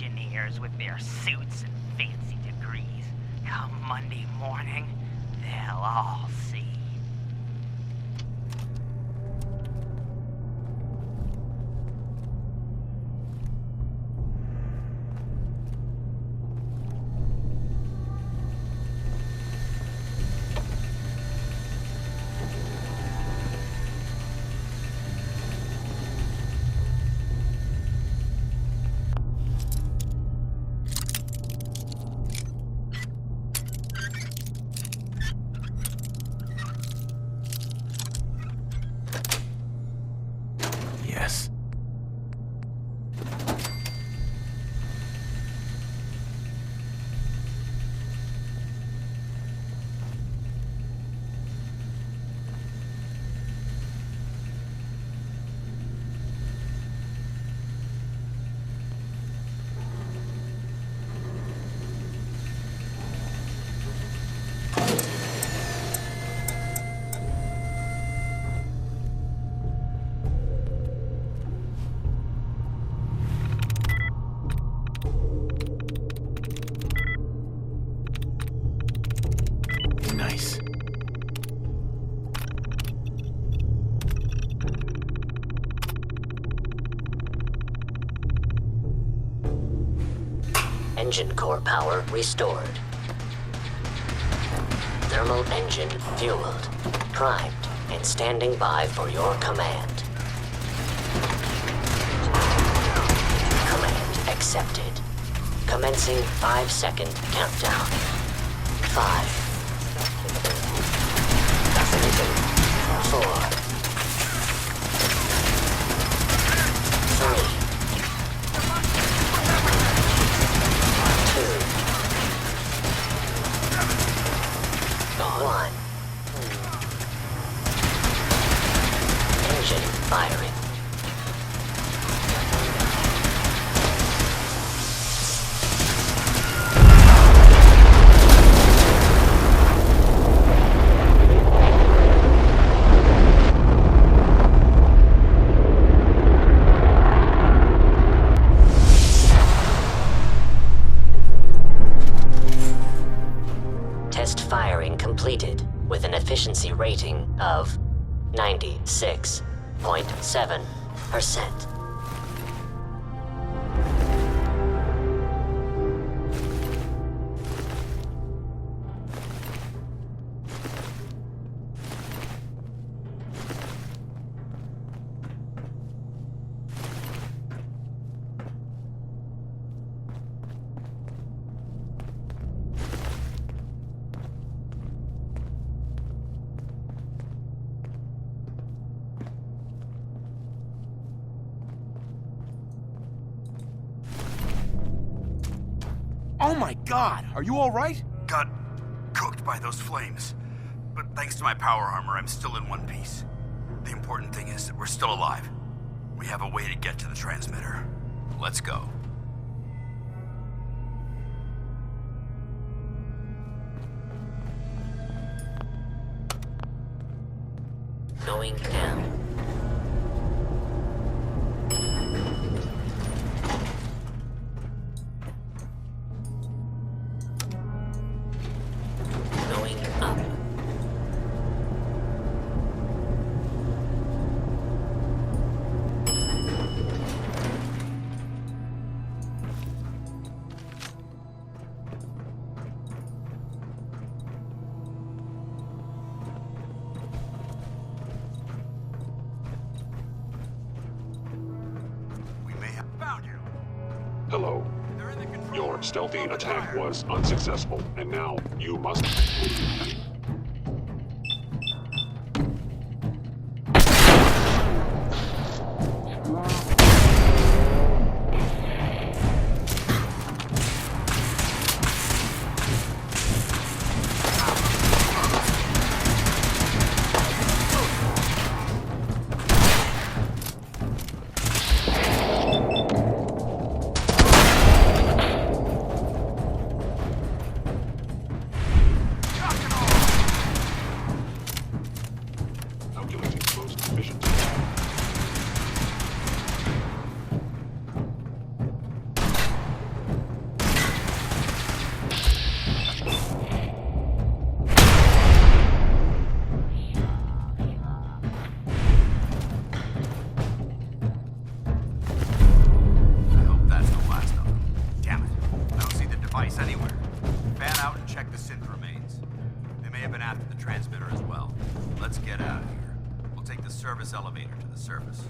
engineers with their suits and fancy degrees. Come Monday morning, they'll all see. Yes. Nice. Engine core power restored. Thermal engine fueled, primed, and standing by for your command. Command accepted. Commencing 5-second countdown. 5, 4, 3, 2, 1. Engine firing. Test firing completed with an efficiency rating of 96.7%. Oh my god, are you alright? Got cooked by those flames. But thanks to my power armor, I'm still in one piece. The important thing is that we're still alive. We have a way to get to the transmitter. Let's go. Going down. Going up. We may have found you. Hello. They're in the control Your room. stealthy Open attack fire. was unsuccessful, and now you must... place anywhere. Fan out and check the synth remains. They may have been after the transmitter as well. Let's get out of here. We'll take the service elevator to the surface.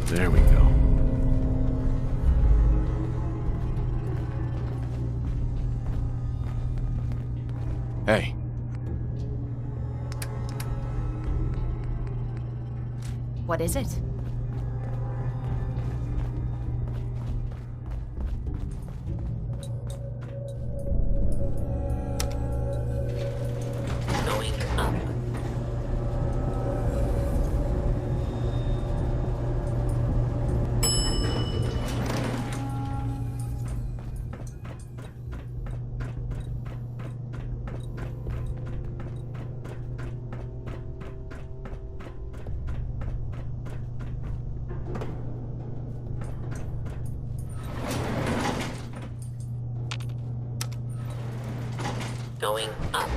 There we go. Hey. What is it? Going up. Going up.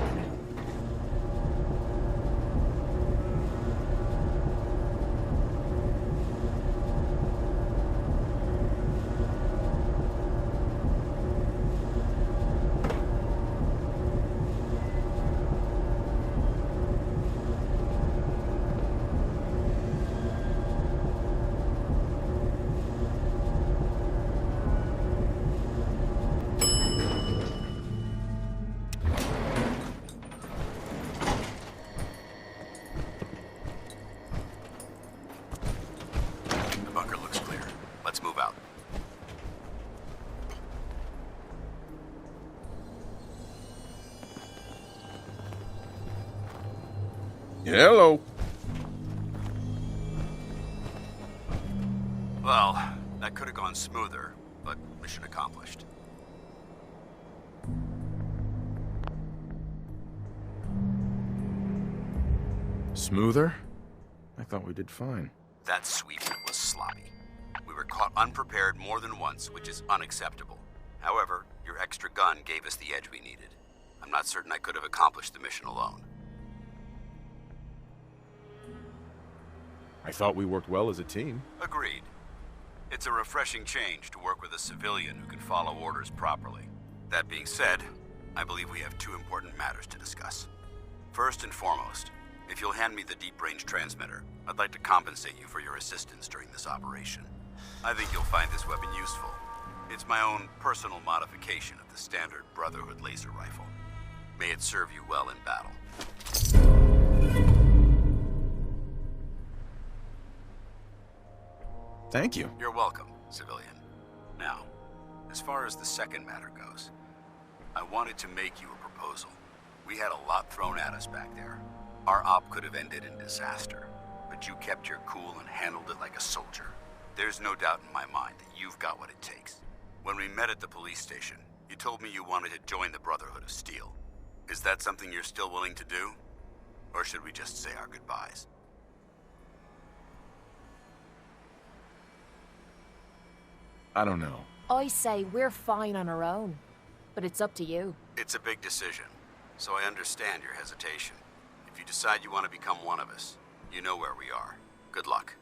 Hello. Well, that could have gone smoother, but mission accomplished. Smoother? I thought we did fine. That sweep was sloppy. We were caught unprepared more than once, which is unacceptable. However, your extra gun gave us the edge we needed. I'm not certain I could have accomplished the mission alone. I thought we worked well as a team. Agreed. It's a refreshing change to work with a civilian who can follow orders properly. That being said, I believe we have two important matters to discuss. First and foremost, if you'll hand me the deep-range transmitter, I'd like to compensate you for your assistance during this operation. I think you'll find this weapon useful. It's my own personal modification of the standard Brotherhood laser rifle. May it serve you well in battle. Thank you. You're welcome, civilian. Now, as far as the second matter goes, I wanted to make you a proposal. We had a lot thrown at us back there. Our op could have ended in disaster, but you kept your cool and handled it like a soldier. There's no doubt in my mind that you've got what it takes. When we met at the police station, you told me you wanted to join the Brotherhood of Steel. Is that something you're still willing to do? Or should we just say our goodbyes? I don't know. I say we're fine on our own, but it's up to you. It's a big decision, so I understand your hesitation. If you decide you want to become one of us, you know where we are. Good luck.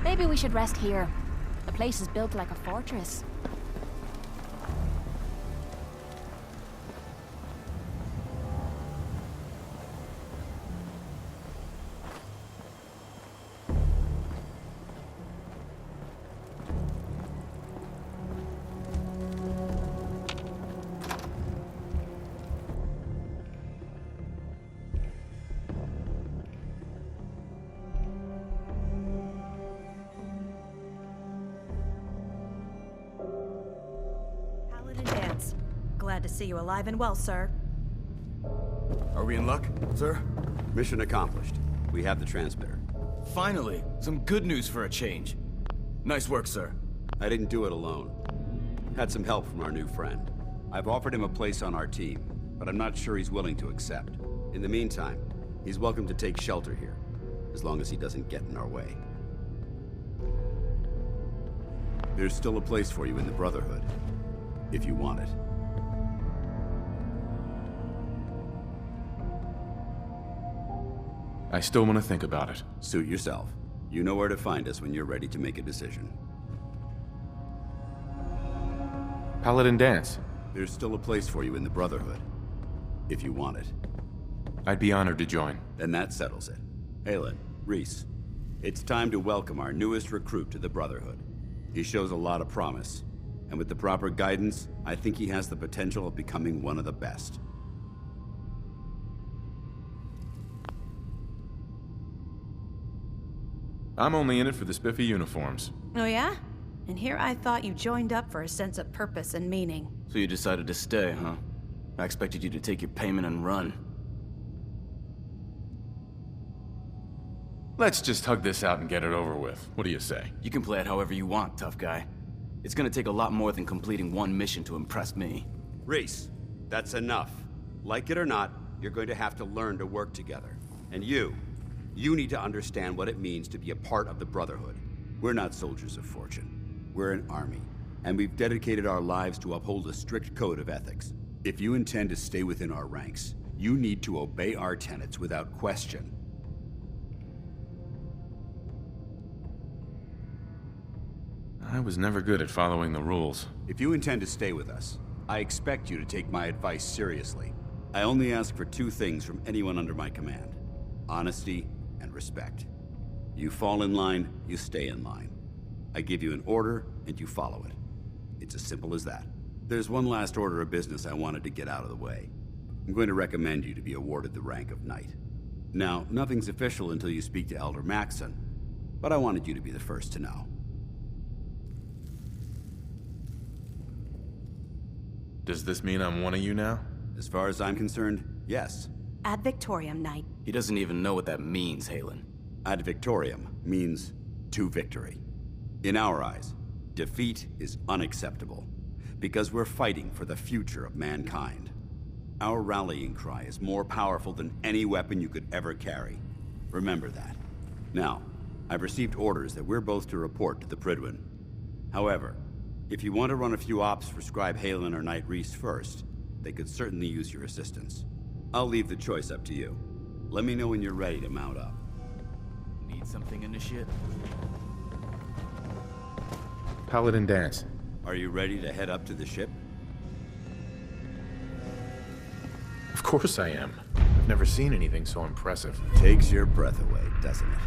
Maybe we should rest here. The place is built like a fortress. Glad to see you alive and well, sir. Are we in luck, sir? Mission accomplished. We have the transmitter. Finally, some good news for a change. Nice work, sir. I didn't do it alone. Had some help from our new friend. I've offered him a place on our team, but I'm not sure he's willing to accept. In the meantime, he's welcome to take shelter here, as long as he doesn't get in our way. There's still a place for you in the Brotherhood, if you want it. I still want to think about it. Suit yourself. You know where to find us when you're ready to make a decision. Paladin Dance. There's still a place for you in the Brotherhood, if you want it. I'd be honored to join. Then that settles it. Haylen, Reese, it's time to welcome our newest recruit to the Brotherhood. He shows a lot of promise, and with the proper guidance, I think he has the potential of becoming one of the best. I'm only in it for the spiffy uniforms. Oh yeah? And here I thought you joined up for a sense of purpose and meaning. So you decided to stay, huh? I expected you to take your payment and run. Let's just hug this out and get it over with. What do you say? You can play it however you want, tough guy. It's gonna take a lot more than completing one mission to impress me. Reese, that's enough. Like it or not, you're going to have to learn to work together. And you need to understand what it means to be a part of the Brotherhood. We're not soldiers of fortune. We're an army, and we've dedicated our lives to uphold a strict code of ethics. If you intend to stay within our ranks, you need to obey our tenets without question. I was never good at following the rules. If you intend to stay with us, I expect you to take my advice seriously. I only ask for two things from anyone under my command: honesty and respect. You fall in line, you stay in line. I give you an order, and you follow it. It's as simple as that. There's one last order of business I wanted to get out of the way. I'm going to recommend you to be awarded the rank of Knight. Now, nothing's official until you speak to Elder Maxson, but I wanted you to be the first to know. Does this mean I'm one of you now? As far as I'm concerned, yes. Ad Victoriam, Knight. He doesn't even know what that means, Haylen. Ad Victoriam means to victory. In our eyes, defeat is unacceptable, because we're fighting for the future of mankind. Our rallying cry is more powerful than any weapon you could ever carry. Remember that. Now, I've received orders that we're both to report to the Prydwen. However, if you want to run a few ops for Scribe Haylen or Knight Reese first, they could certainly use your assistance. I'll leave the choice up to you. Let me know when you're ready to mount up. Need something, Initiate? Paladin Dance. Are you ready to head up to the ship? Of course I am. I've never seen anything so impressive. Takes your breath away, doesn't it?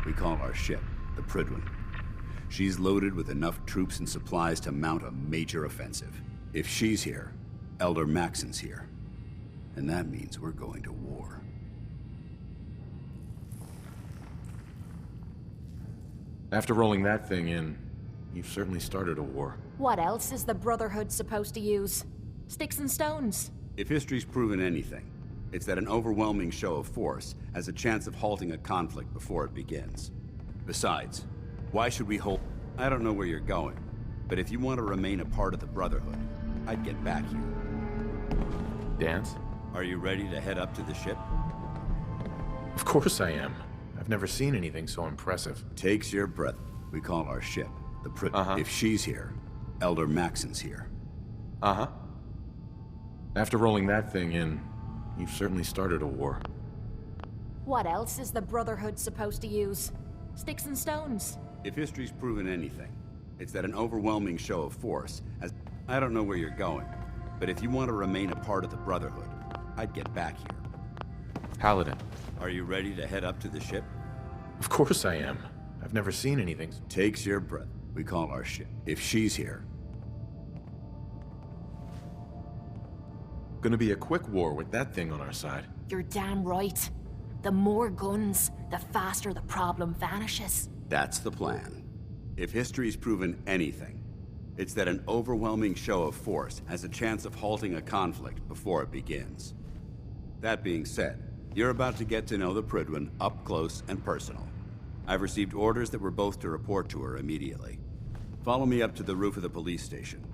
We call our ship the Prydwen. She's loaded with enough troops and supplies to mount a major offensive. If she's here, Elder Maxson's here. And that means we're going to war. After rolling that thing in, you've certainly started a war. What else is the Brotherhood supposed to use? Sticks and stones? If history's proven anything, it's that an overwhelming show of force has a chance of halting a conflict before it begins. Besides, why should we hold... I don't know where you're going, but if you want to remain a part of the Brotherhood, I'd get back you. Dance? Are you ready to head up to the ship? Of course I am. I've never seen anything so impressive. Takes your breath. We call our ship the Prydwen. If she's here, Elder Maxson's here. Uh-huh. After rolling that thing in, you've certainly started a war. What else is the Brotherhood supposed to use? Sticks and stones? If history's proven anything, it's that an overwhelming show of force has... I don't know where you're going, but if you want to remain a part of the Brotherhood, I'd get back here. Paladin. Are you ready to head up to the ship? Of course I am. I've never seen anything. Takes your breath. We call our ship. If she's here. Gonna be a quick war with that thing on our side. You're damn right. The more guns, the faster the problem vanishes. That's the plan. If history's proven anything, it's that an overwhelming show of force has a chance of halting a conflict before it begins. That being said, you're about to get to know the Prydwen up close and personal. I've received orders that we're both to report to her immediately. Follow me up to the roof of the police station.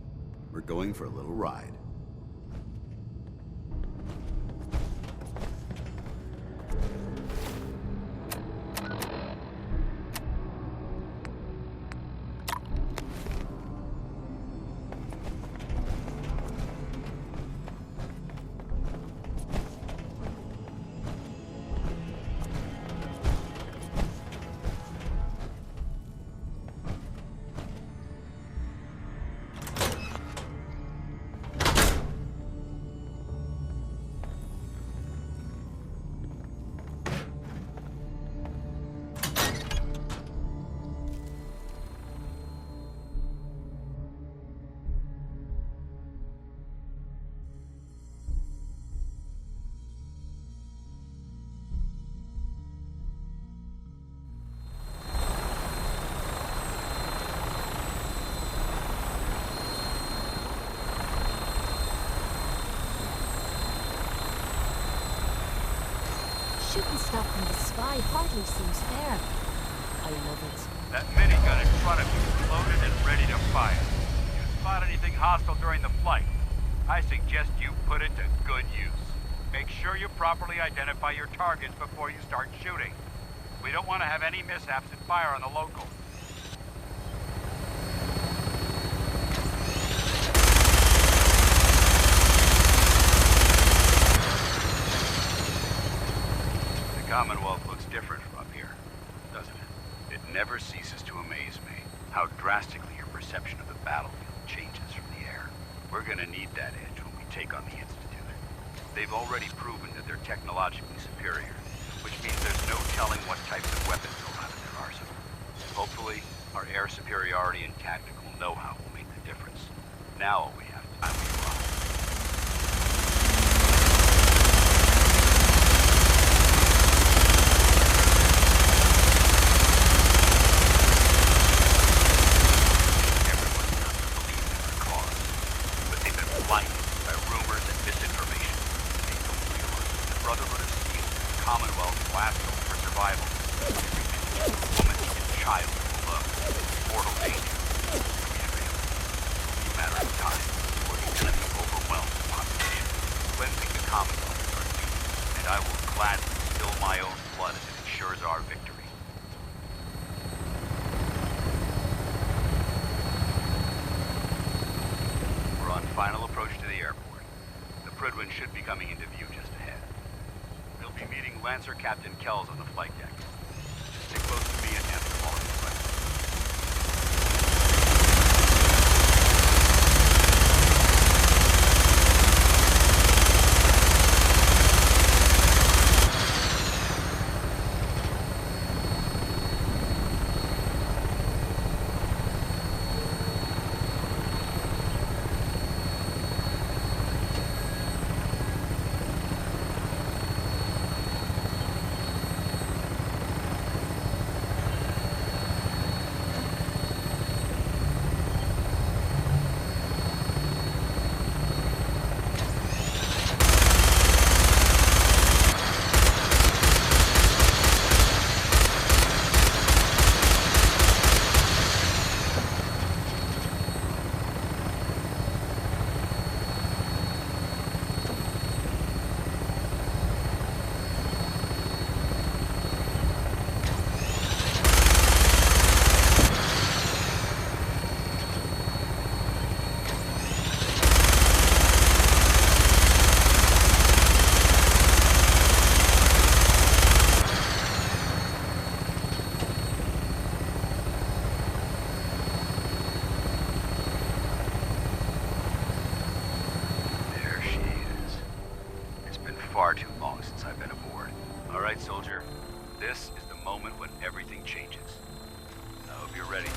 We're going for a little ride. shooting stuff from the sky hardly seems fair. I love it. That minigun in front of you is loaded and ready to fire. If you spot anything hostile during the flight, I suggest you put it to good use. Make sure you properly identify your targets before you start shooting. We don't want to have any mishaps and fire on the locals. The Commonwealth looks different from up here, doesn't it? It never ceases to amaze me how drastically your perception of the battlefield changes from the air. We're gonna need that edge when we take on the Institute. They've already proven that they're technologically superior, which means there's no telling what types of weapons they'll have in their arsenal. Hopefully, our air superiority and tactical know-how will make the difference. Now all we have time to arrive. Final approach to the airport. The Prydwen should be coming into view just ahead. We'll be meeting Lancer Captain Kells on the flight deck. Just stick close to me and answer all of your questions. Far too long since I've been aboard. All right, soldier. This is the moment when everything changes. I hope you're ready.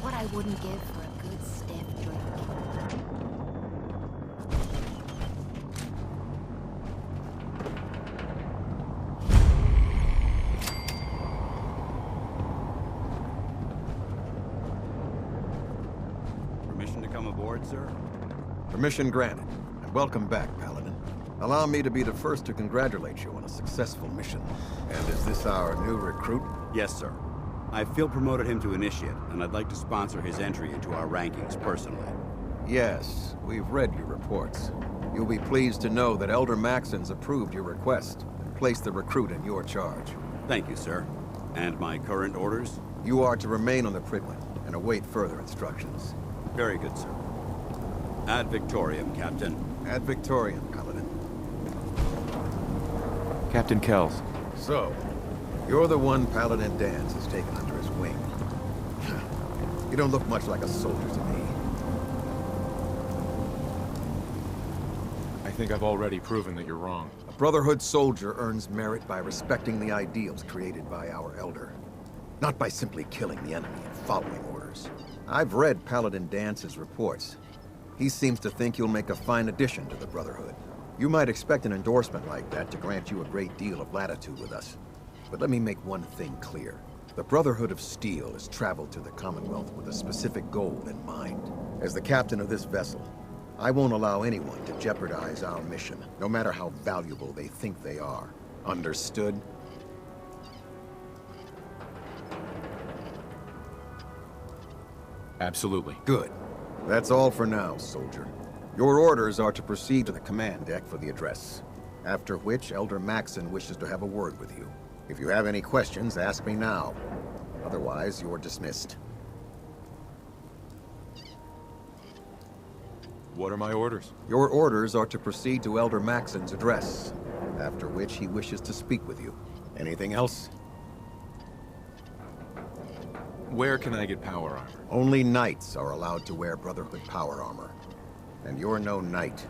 I wouldn't give for a good stiff drink. Permission to come aboard, sir? Permission granted, and welcome back, Paladin. Allow me to be the first to congratulate you on a successful mission. And is this our new recruit? Yes, sir. I feel promoted him to initiate, and I'd like to sponsor his entry into our rankings personally. Yes, we've read your reports. You'll be pleased to know that Elder Maxon's approved your request and placed the recruit in your charge. Thank you, sir. And my current orders? You are to remain on the Prydwen and await further instructions. Very good, sir. Ad Victoriam, Captain. Ad Victoriam, Paladin. Captain Kells. So, you're the one Paladin Danse has taken under his wing. You don't look much like a soldier to me. I think I've already proven that you're wrong. A Brotherhood soldier earns merit by respecting the ideals created by our Elder, not by simply killing the enemy and following orders. I've read Paladin Dance's reports. He seems to think you'll make a fine addition to the Brotherhood. You might expect an endorsement like that to grant you a great deal of latitude with us. But let me make one thing clear. The Brotherhood of Steel has traveled to the Commonwealth with a specific goal in mind. As the captain of this vessel, I won't allow anyone to jeopardize our mission, no matter how valuable they think they are. Understood? Absolutely. Good. That's all for now, soldier. Your orders are to proceed to the command deck for the address, after which Elder Maxson wishes to have a word with you. If you have any questions, ask me now. Otherwise, you're dismissed. What are my orders? Your orders are to proceed to Elder Maxson's address, after which he wishes to speak with you. Anything else? Where can I get power armor? Only knights are allowed to wear Brotherhood power armor. And you're no knight.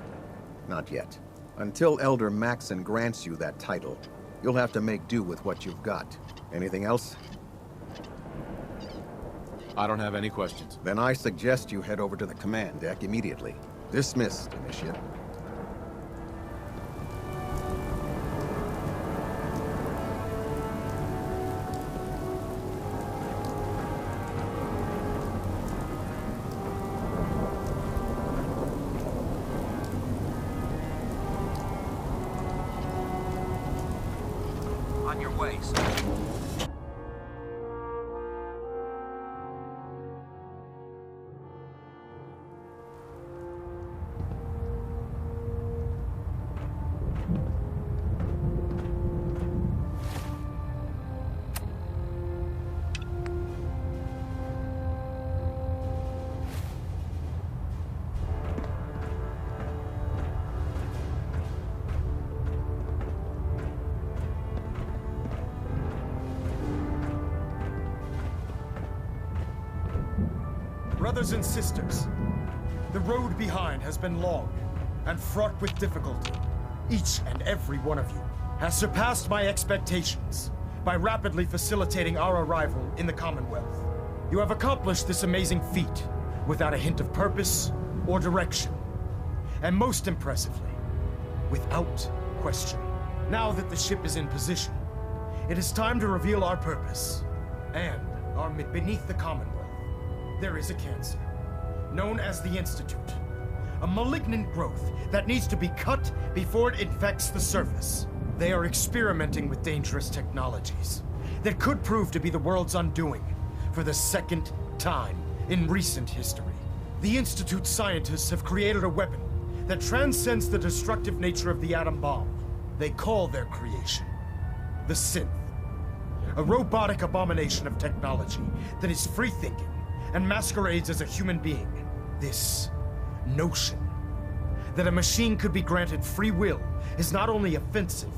Not yet. Until Elder Maxson grants you that title, you'll have to make do with what you've got. Anything else? I don't have any questions. Then I suggest you head over to the command deck immediately. Dismissed, Initiate. On your way, sir. Brothers and sisters, the road behind has been long and fraught with difficulty. Each and every one of you has surpassed my expectations by rapidly facilitating our arrival in the Commonwealth. You have accomplished this amazing feat without a hint of purpose or direction. And most impressively, without question. Now that the ship is in position, it is time to reveal our purpose and our beneath the Commonwealth. There is a cancer, known as the Institute. A malignant growth that needs to be cut before it infects the surface. They are experimenting with dangerous technologies that could prove to be the world's undoing for the second time in recent history. The Institute scientists have created a weapon that transcends the destructive nature of the atom bomb. They call their creation the Synth. A robotic abomination of technology that is free-thinking and masquerades as a human being. This notion that a machine could be granted free will is not only offensive,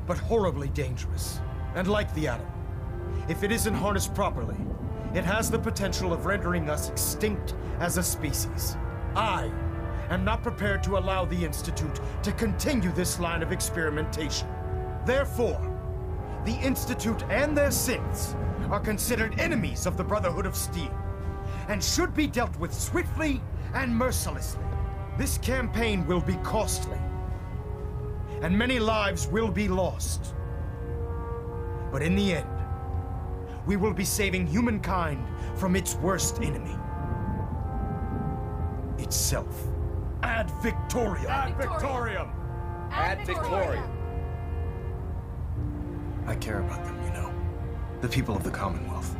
but horribly dangerous. And like the atom, if it isn't harnessed properly, it has the potential of rendering us extinct as a species. I am not prepared to allow the Institute to continue this line of experimentation. Therefore, the Institute and their synths are considered enemies of the Brotherhood of Steel, and should be dealt with swiftly and mercilessly. This campaign will be costly, and many lives will be lost. But in the end, we will be saving humankind from its worst enemy. Itself. Ad Victoriam! Ad Victoriam! Ad Victoriam! I care about them, you know. The people of the Commonwealth.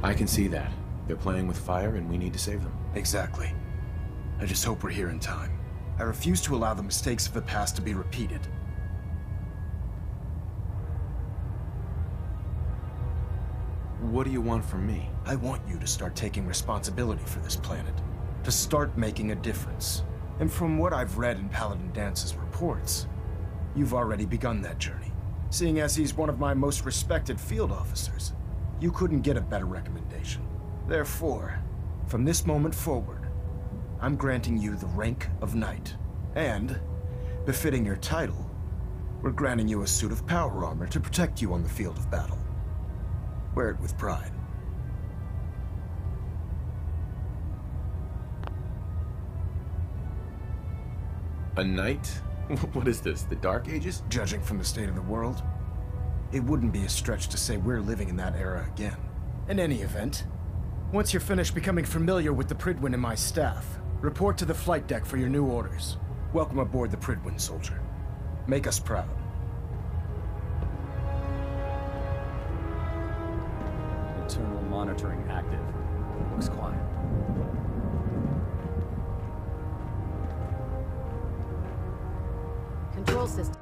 I can see that. They're playing with fire and we need to save them. Exactly. I just hope we're here in time. I refuse to allow the mistakes of the past to be repeated. What do you want from me? I want you to start taking responsibility for this planet. To start making a difference. And from what I've read in Paladin Dance's reports, you've already begun that journey. Seeing as he's one of my most respected field officers, you couldn't get a better recommendation. Therefore, From this moment forward, I'm granting you the rank of Knight. And, befitting your title, we're granting you a suit of power armor to protect you on the field of battle. Wear it with pride. A knight? What is this, the Dark Ages? Judging from the state of the world, it wouldn't be a stretch to say we're living in that era again. In any event, once you're finished becoming familiar with the Prydwen and my staff, report to the flight deck for your new orders. Welcome aboard the Prydwen, soldier. Make us proud. Internal monitoring active. Looks quiet. Control system.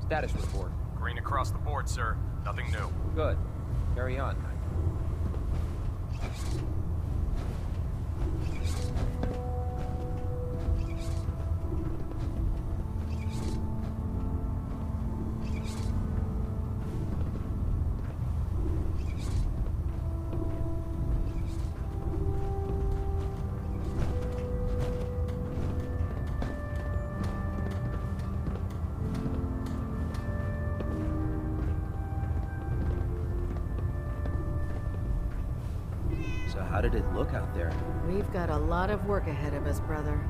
Status report. Green across the board, sir. Nothing new. Good. Carry on. So how did it look out there? We've got a lot of work ahead of us, brother.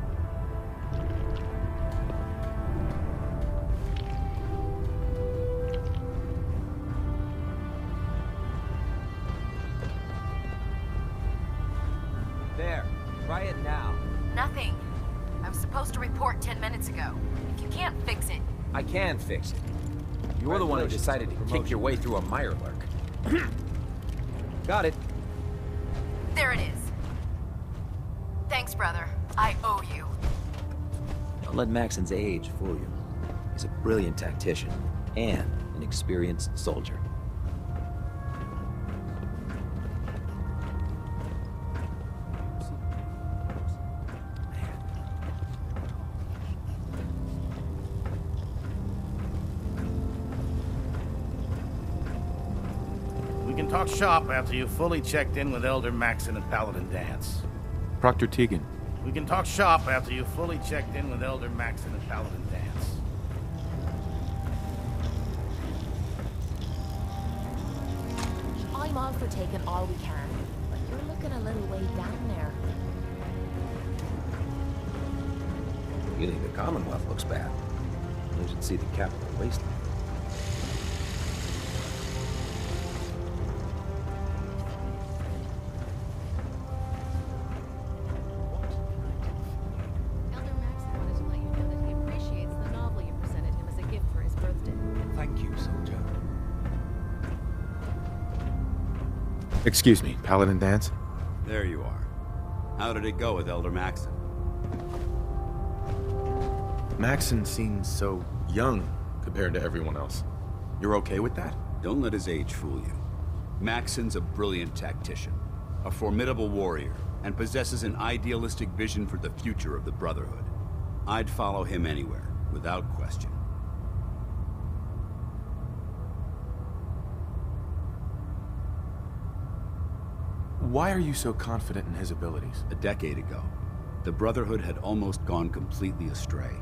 There. Try it now. Nothing. I was supposed to report 10 minutes ago. If you can't fix it... I can fix it. You're the one who decided to kick your way through a Mirelurk. Got it. There it is. Thanks, brother. I owe you. Don't let Maxon's age fool you. He's a brilliant tactician and an experienced soldier. We can talk shop after you've fully checked in with Elder Maxon and Paladin Danse. Proctor Tegan. We can talk shop after you've fully checked in with Elder Maxon and Paladin Danse. I'm all for taking all we can, but you're looking a little way down there. You think the Commonwealth looks bad? You should see the capital wasteland. Elder Maxon wanted to let you know that he appreciates the novel you presented him as a gift for his birthday. Thank you, soldier. Excuse me, Paladin Danse? There you are. How did it go with Elder Maxon? Maxon seems so young compared to everyone else. You're okay with that? Don't let his age fool you. Maxon's a brilliant tactician, a formidable warrior, and possesses an idealistic vision for the future of the Brotherhood. I'd follow him anywhere, without question. Why are you so confident in his abilities? A decade ago, the Brotherhood had almost gone completely astray.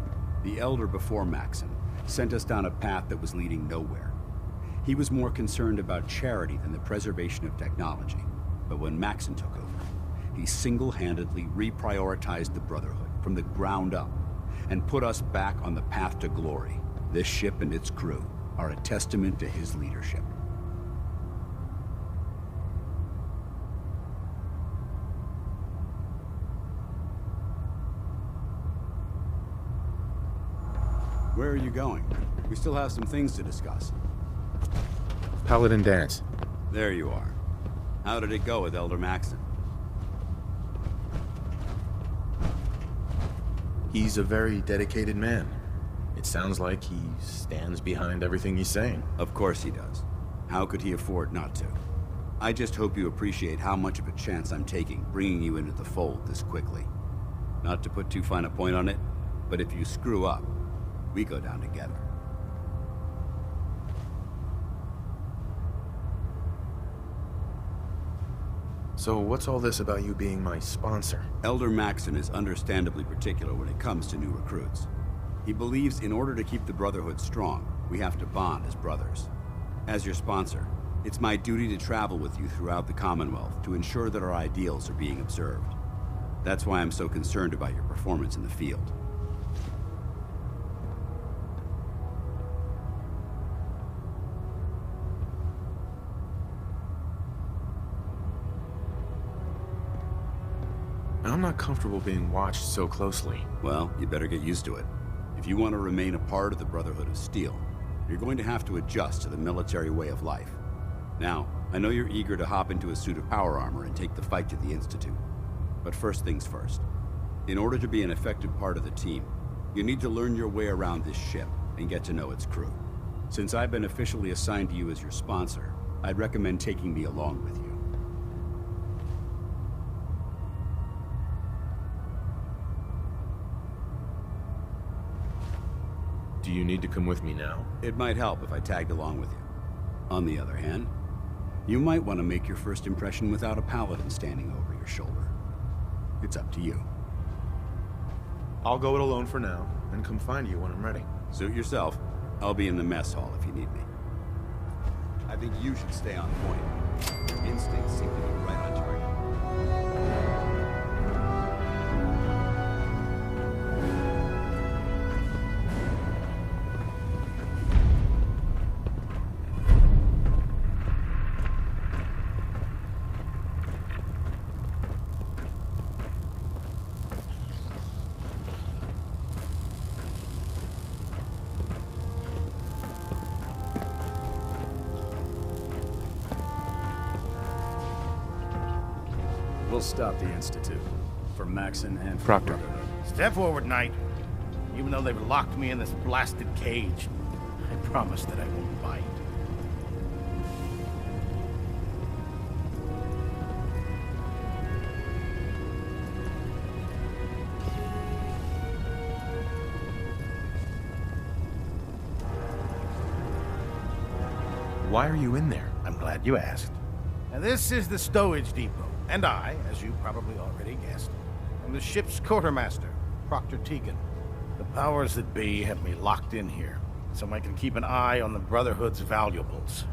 The Elder before Maxon sent us down a path that was leading nowhere. He was more concerned about charity than the preservation of technology. But when Maxon took over, he single-handedly reprioritized the Brotherhood from the ground up and put us back on the path to glory. This ship and its crew are a testament to his leadership. Where are you going? We still have some things to discuss. Paladin Danse. There you are. How did it go with Elder Maxon? He's a very dedicated man. It sounds like he stands behind everything he's saying. Of course he does. How could he afford not to? I just hope you appreciate how much of a chance I'm taking bringing you into the fold this quickly. Not to put too fine a point on it, but if you screw up, we go down together. So what's all this about you being my sponsor? Elder Maxon is understandably particular when it comes to new recruits. He believes in order to keep the Brotherhood strong, we have to bond as brothers. As your sponsor, it's my duty to travel with you throughout the Commonwealth to ensure that our ideals are being observed. That's why I'm so concerned about your performance in the field. I'm not comfortable being watched so closely. Well, you better get used to it. If you want to remain a part of the Brotherhood of Steel, you're going to have to adjust to the military way of life. Now, I know you're eager to hop into a suit of power armor and take the fight to the Institute. But first things first. In order to be an effective part of the team, you need to learn your way around this ship and get to know its crew. Since I've been officially assigned to you as your sponsor, I'd recommend taking me along with you. Do you need to come with me now? It might help if I tagged along with you. On the other hand, you might want to make your first impression without a paladin standing over your shoulder. It's up to you. I'll go it alone for now, and come find you when I'm ready. Suit yourself. I'll be in the mess hall if you need me. I think you should stay on point. Your instincts seem to be right on target. We'll stop the Institute. For Maxon and for Proctor. Step forward, Knight. Even though they've locked me in this blasted cage, I promise that I won't bite. Why are you in there? I'm glad you asked. Now, this is the stowage depot, and I, as you probably already guessed, am the ship's quartermaster, Proctor Tegan. The powers that be have me locked in here, so I can keep an eye on the Brotherhood's valuables.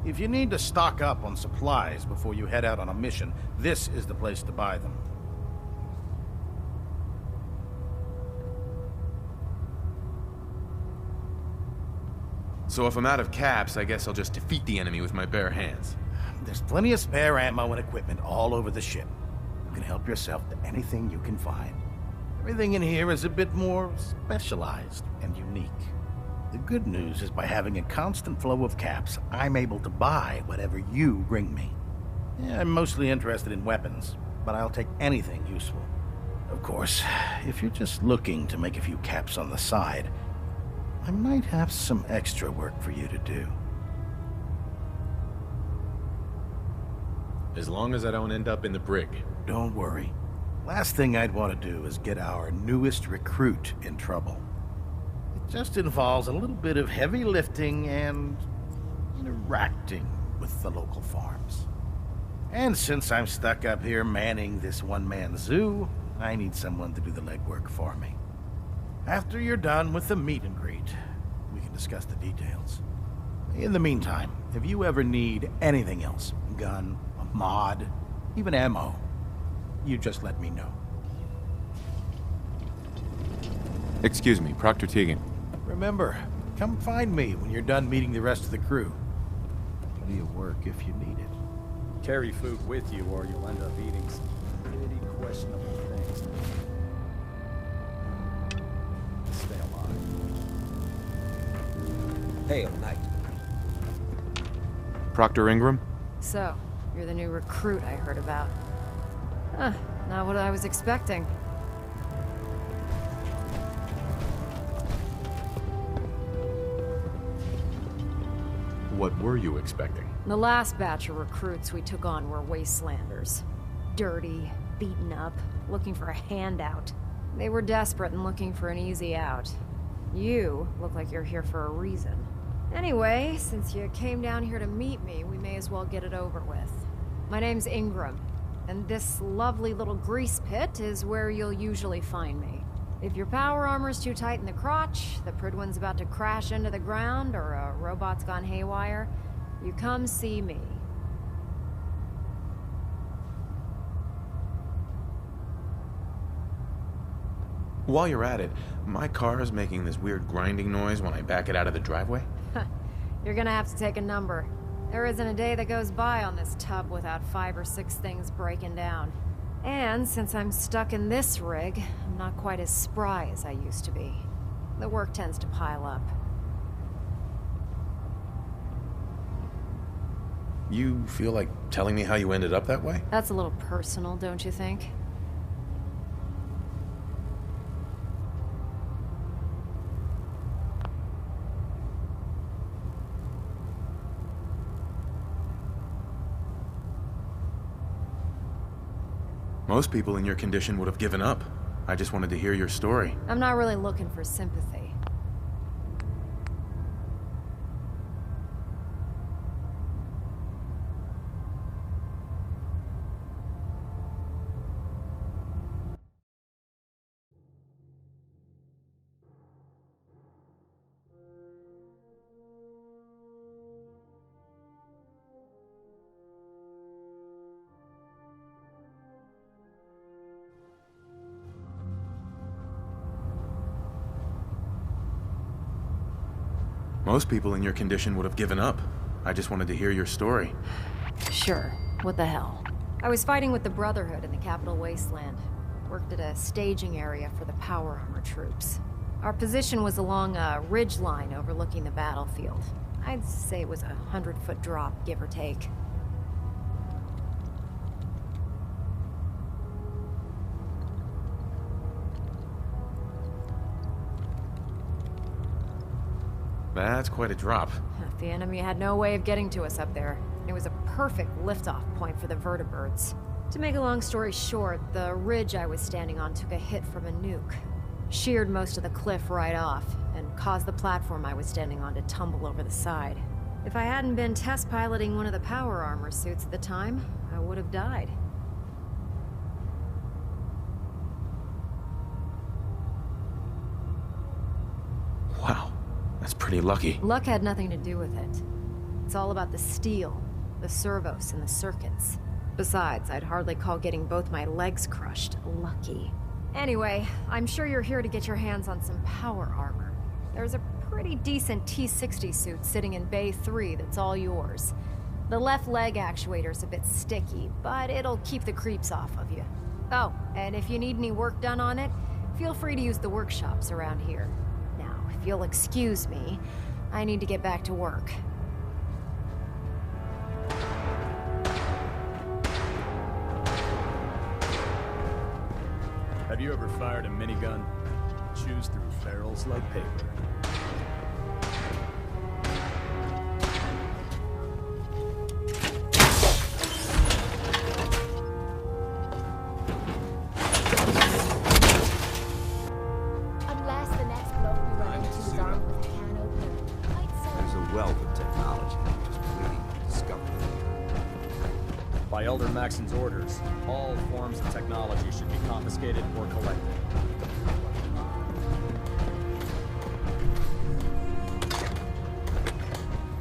If you need to stock up on supplies before you head out on a mission, this is the place to buy them. So if I'm out of caps, I guess I'll just defeat the enemy with my bare hands. There's plenty of spare ammo and equipment all over the ship. You can help yourself to anything you can find. Everything in here is a bit more specialized and unique. The good news is by having a constant flow of caps, I'm able to buy whatever you bring me. Yeah, I'm mostly interested in weapons, but I'll take anything useful. Of course, if you're just looking to make a few caps on the side, I might have some extra work for you to do. As long as I don't end up in the brig. Don't worry. Last thing I'd want to do is get our newest recruit in trouble. It just involves a little bit of heavy lifting and interacting with the local farms. And since I'm stuck up here manning this one-man zoo, I need someone to do the legwork for me. After you're done with the meet and greet, we can discuss the details. In the meantime, if you ever need anything else, gun, a mod, even ammo, you just let me know. Excuse me, Proctor Tegan. Remember, come find me when you're done meeting the rest of the crew. Plenty of work if you need it. Carry food with you or you'll end up eating some pretty questionable things. Stay alive. Hail, Knight. Proctor Ingram? So, you're the new recruit I heard about. Huh, not what I was expecting. What were you expecting? The last batch of recruits we took on were wastelanders. Dirty, beaten up, looking for a handout. They were desperate and looking for an easy out. You look like you're here for a reason. Anyway, since you came down here to meet me, we may as well get it over with. My name's Ingram, and this lovely little grease pit is where you'll usually find me. If your power armor's too tight in the crotch, the Prydwen's about to crash into the ground, or a robot's gone haywire, you come see me. While you're at it, my car is making this weird grinding noise when I back it out of the driveway. You're gonna have to take a number. There isn't a day that goes by on this tub without 5 or 6 things breaking down. And since I'm stuck in this rig, I'm not quite as spry as I used to be. The work tends to pile up. You feel like telling me how you ended up that way? That's a little personal, don't you think? Most people in your condition would have given up. I just wanted to hear your story. I'm not really looking for sympathy. Most people in your condition would have given up. I just wanted to hear your story. Sure. What the hell? I was fighting with the Brotherhood in the Capital Wasteland. Worked at a staging area for the power armor troops. Our position was along a ridge line overlooking the battlefield. I'd say it was a 100-foot drop, give or take. That's quite a drop. The enemy had no way of getting to us up there. It was a perfect liftoff point for the vertibirds. To make a long story short, the ridge I was standing on took a hit from a nuke. Sheared most of the cliff right off, and caused the platform I was standing on to tumble over the side. If I hadn't been test piloting one of the power armor suits at the time, I would have died. Wow. That's pretty lucky. Luck had nothing to do with it. It's all about the steel, the servos, and the circuits. Besides, I'd hardly call getting both my legs crushed lucky. Anyway, I'm sure you're here to get your hands on some power armor. There's a pretty decent T-60 suit sitting in Bay 3 that's all yours. The left leg actuator's a bit sticky, but it'll keep the creeps off of you. Oh, and if you need any work done on it, feel free to use the workshops around here. If you'll excuse me, I need to get back to work. Have you ever fired a minigun? Chews through barrels like paper. By Elder Maxson's orders, all forms of technology should be confiscated or collected.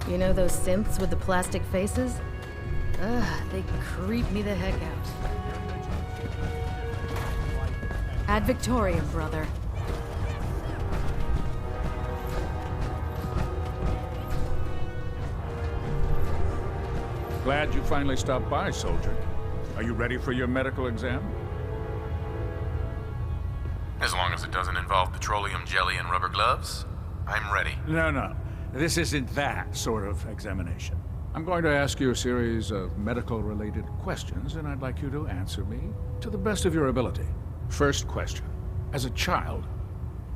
You know those synths with the plastic faces? Ugh, they creep me the heck out. Ad Victoriam, brother. Glad you finally stopped by, soldier. Are you ready for your medical exam? As long as it doesn't involve petroleum jelly and rubber gloves, I'm ready. No. This isn't that sort of examination. I'm going to ask you a series of medical-related questions, and I'd like you to answer me to the best of your ability. First question. As a child,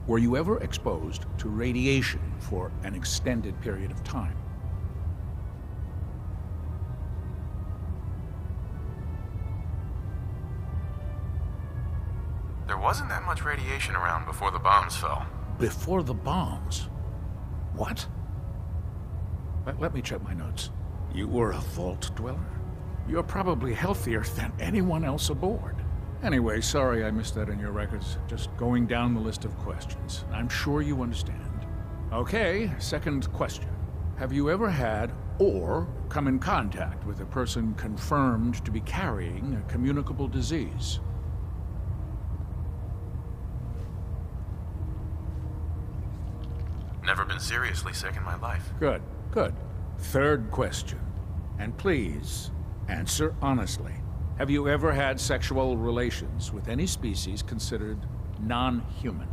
were you ever exposed to radiation for an extended period of time? There wasn't that much radiation around before the bombs fell. Before the bombs? What? Let me check my notes. You were a vault dweller? You're probably healthier than anyone else aboard. Anyway, sorry I missed that in your records. Just going down the list of questions. I'm sure you understand. Okay, second question. Have you ever had or come in contact with a person confirmed to be carrying a communicable disease? Never been seriously sick in my life. Good, good. Third question. And please, answer honestly. Have you ever had sexual relations with any species considered non-human?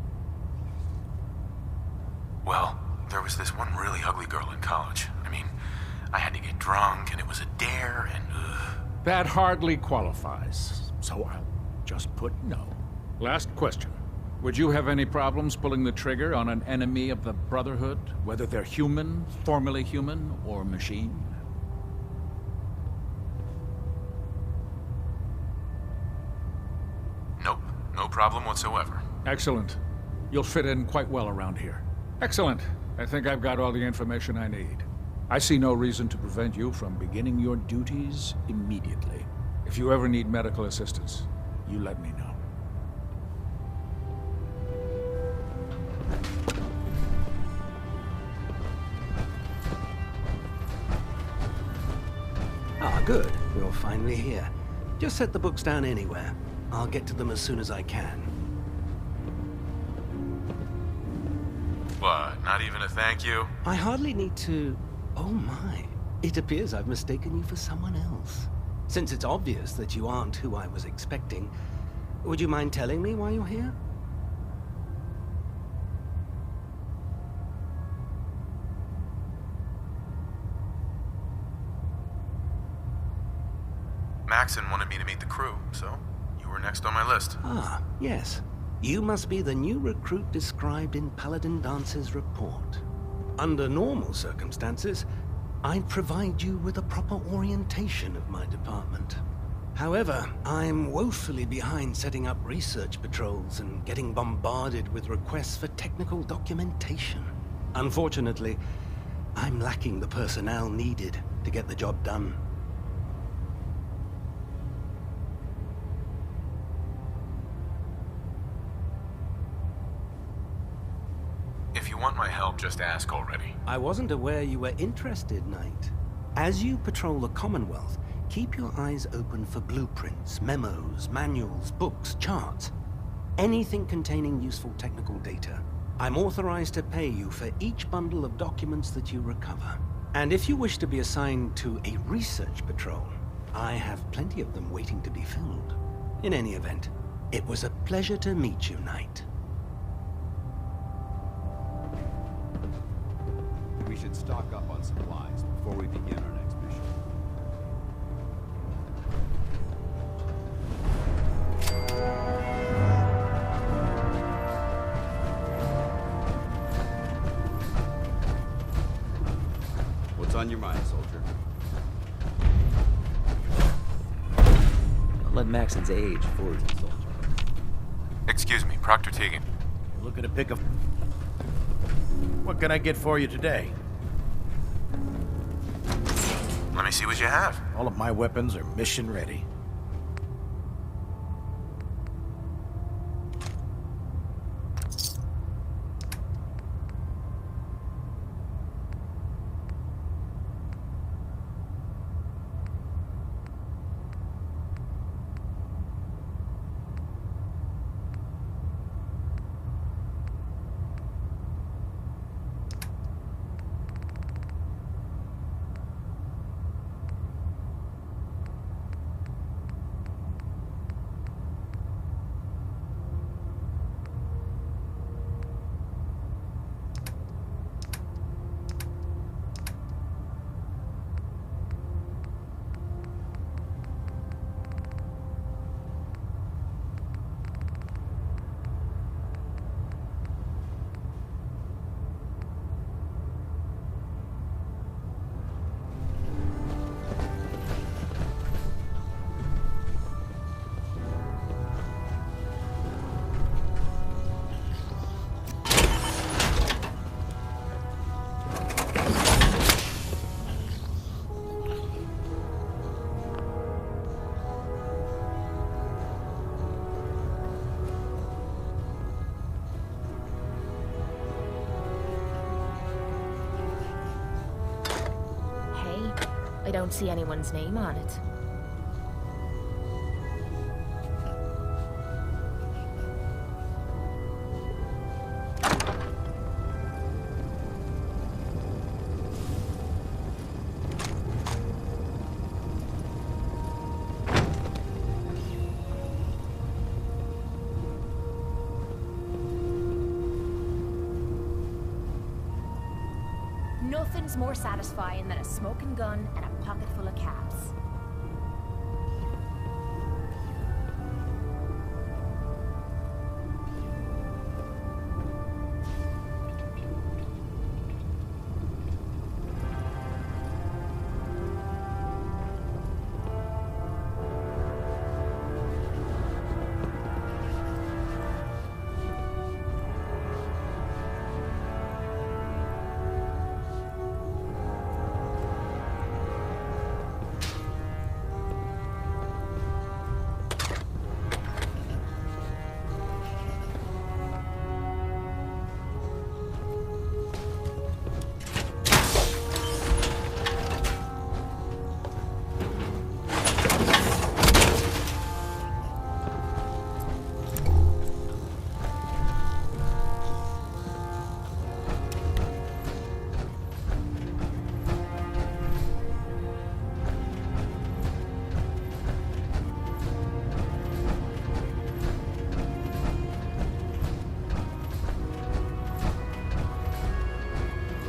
Well, there was this one really ugly girl in college. I mean, I had to get drunk, and it was a dare, and That hardly qualifies, so I'll just put no. Last question. Would you have any problems pulling the trigger on an enemy of the Brotherhood, whether they're human, formerly human, or machine? Nope. No problem whatsoever. Excellent. You'll fit in quite well around here. Excellent. I think I've got all the information I need. I see no reason to prevent you from beginning your duties immediately. If you ever need medical assistance, you let me know. Ah, good. You're finally here. Just set the books down anywhere. I'll get to them as soon as I can. What, not even a thank you? I hardly need to... Oh my. It appears I've mistaken you for someone else. Since it's obvious that you aren't who I was expecting, would you mind telling me why you're here? Maxon wanted me to meet the crew, so you were next on my list. Ah, yes. You must be the new recruit described in Paladin Dance's report. Under normal circumstances, I'd provide you with a proper orientation of my department. However, I'm woefully behind setting up research patrols and getting bombarded with requests for technical documentation. Unfortunately, I'm lacking the personnel needed to get the job done. If you want my help, just ask already. I wasn't aware you were interested, Knight. As you patrol the Commonwealth, keep your eyes open for blueprints, memos, manuals, books, charts. Anything containing useful technical data. I'm authorized to pay you for each bundle of documents that you recover. And if you wish to be assigned to a research patrol, I have plenty of them waiting to be filled. In any event, it was a pleasure to meet you, Knight. We should stock up on supplies before we begin our next mission. What's on your mind, soldier? Don't let Maxon's age fool you, soldier. Excuse me, Proctor Tegan. You're looking to pick a... What can I get for you today? Let me see what you have. All of my weapons are mission ready. I don't see anyone's name on it. Nothing's more satisfying than a smoking gun and a pocket full of caps.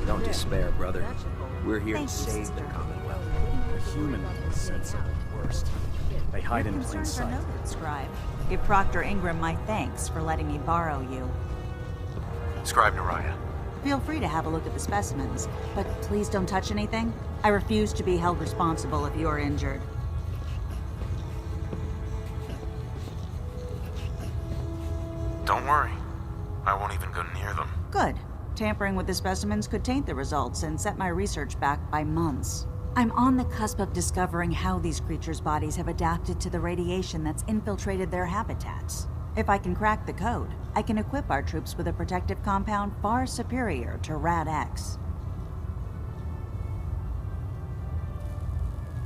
Don't despair, brother. We're here to save the Commonwealth. The human sense of the worst. They hide in plain Concerns are sight. noted, Scribe. Give Proctor Ingram my thanks for letting me borrow you. Scribe Naraya. Feel free to have a look at the specimens, but please don't touch anything. I refuse to be held responsible if you are injured. Don't worry. I won't even go near them. Good. Tampering with the specimens could taint the results and set my research back by months. I'm on the cusp of discovering how these creatures' bodies have adapted to the radiation that's infiltrated their habitats. If I can crack the code, I can equip our troops with a protective compound far superior to Rad-X.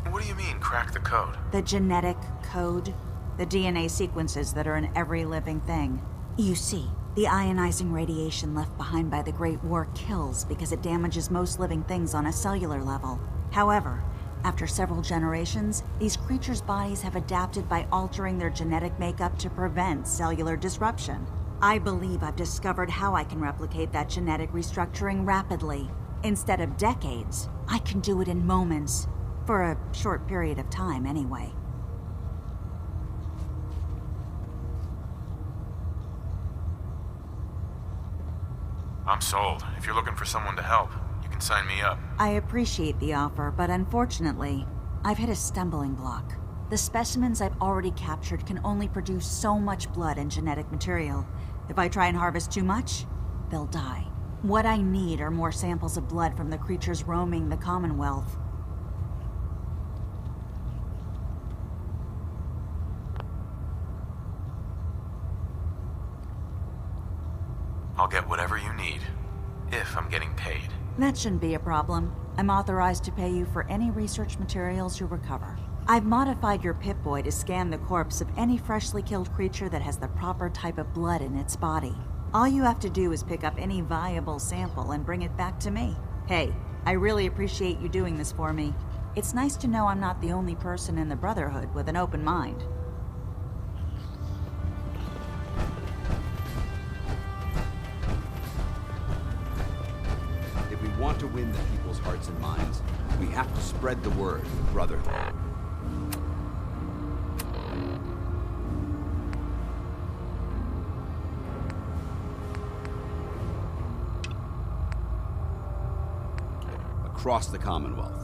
What do you mean, crack the code? The genetic code. The DNA sequences that are in every living thing. You see, the ionizing radiation left behind by the Great War kills because it damages most living things on a cellular level. However, after several generations, these creatures' bodies have adapted by altering their genetic makeup to prevent cellular disruption. I believe I've discovered how I can replicate that genetic restructuring rapidly. Instead of decades, I can do it in moments. For a short period of time, anyway. I'm sold. If you're looking for someone to help, you can sign me up. I appreciate the offer, but unfortunately, I've hit a stumbling block. The specimens I've already captured can only produce so much blood and genetic material. If I try and harvest too much, they'll die. What I need are more samples of blood from the creatures roaming the Commonwealth. I'll get whatever you need, if I'm getting paid. That shouldn't be a problem. I'm authorized to pay you for any research materials you recover. I've modified your Pip-Boy to scan the corpse of any freshly killed creature that has the proper type of blood in its body. All you have to do is pick up any viable sample and bring it back to me. Hey, I really appreciate you doing this for me. It's nice to know I'm not the only person in the Brotherhood with an open mind. If we want to win the people's hearts and minds, we have to spread the word of Brotherhood. Across the Commonwealth.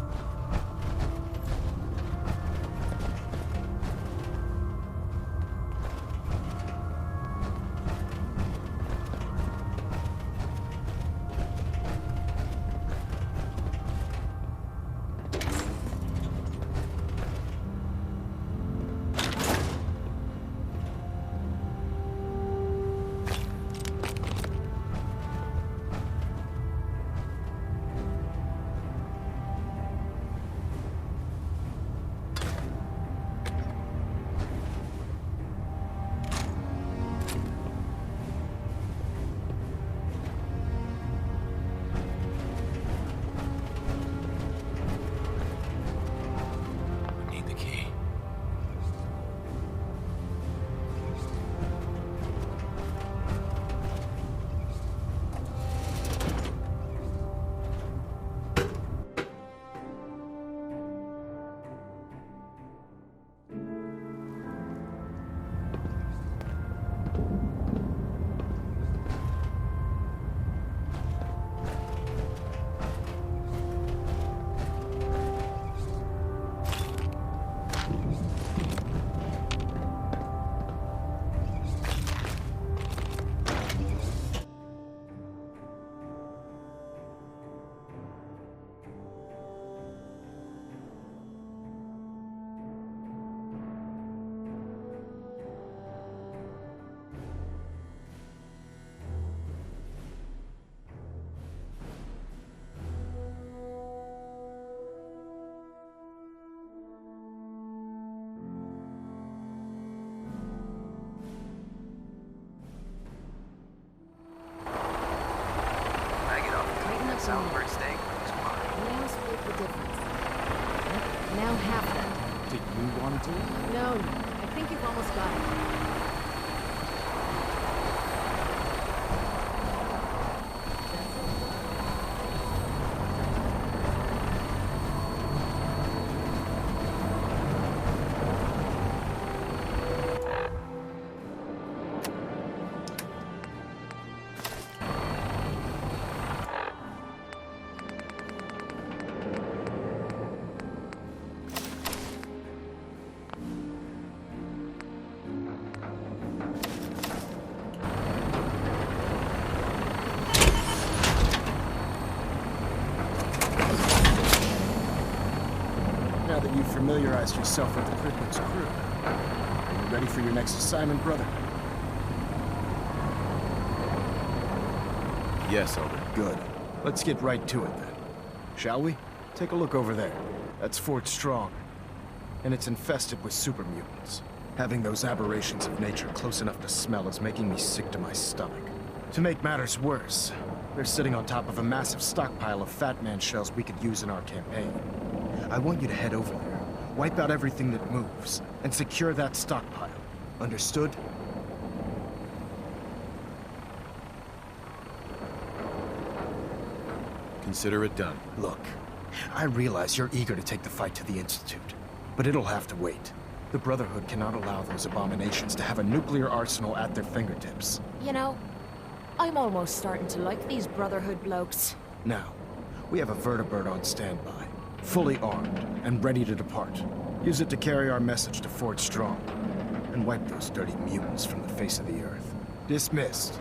I'll have them. Did you want to? No, I think you've almost got it. Now that you've familiarized yourself with the Krypton's crew, are you ready for your next assignment, brother? Yes, Elder. Good. Let's get right to it then. Shall we? Take a look over there. That's Fort Strong. And it's infested with super mutants. Having those aberrations of nature close enough to smell is making me sick to my stomach. To make matters worse, they're sitting on top of a massive stockpile of Fat Man shells we could use in our campaign. I want you to head over there, wipe out everything that moves, and secure that stockpile. Understood? Consider it done. Look, I realize you're eager to take the fight to the Institute, but it'll have to wait. The Brotherhood cannot allow those abominations to have a nuclear arsenal at their fingertips. You know, I'm almost starting to like these Brotherhood blokes. Now, we have a vertibird on standby, fully armed and ready to depart. Use it to carry our message to Fort Strong, and wipe those dirty mutants from the face of the earth. Dismissed.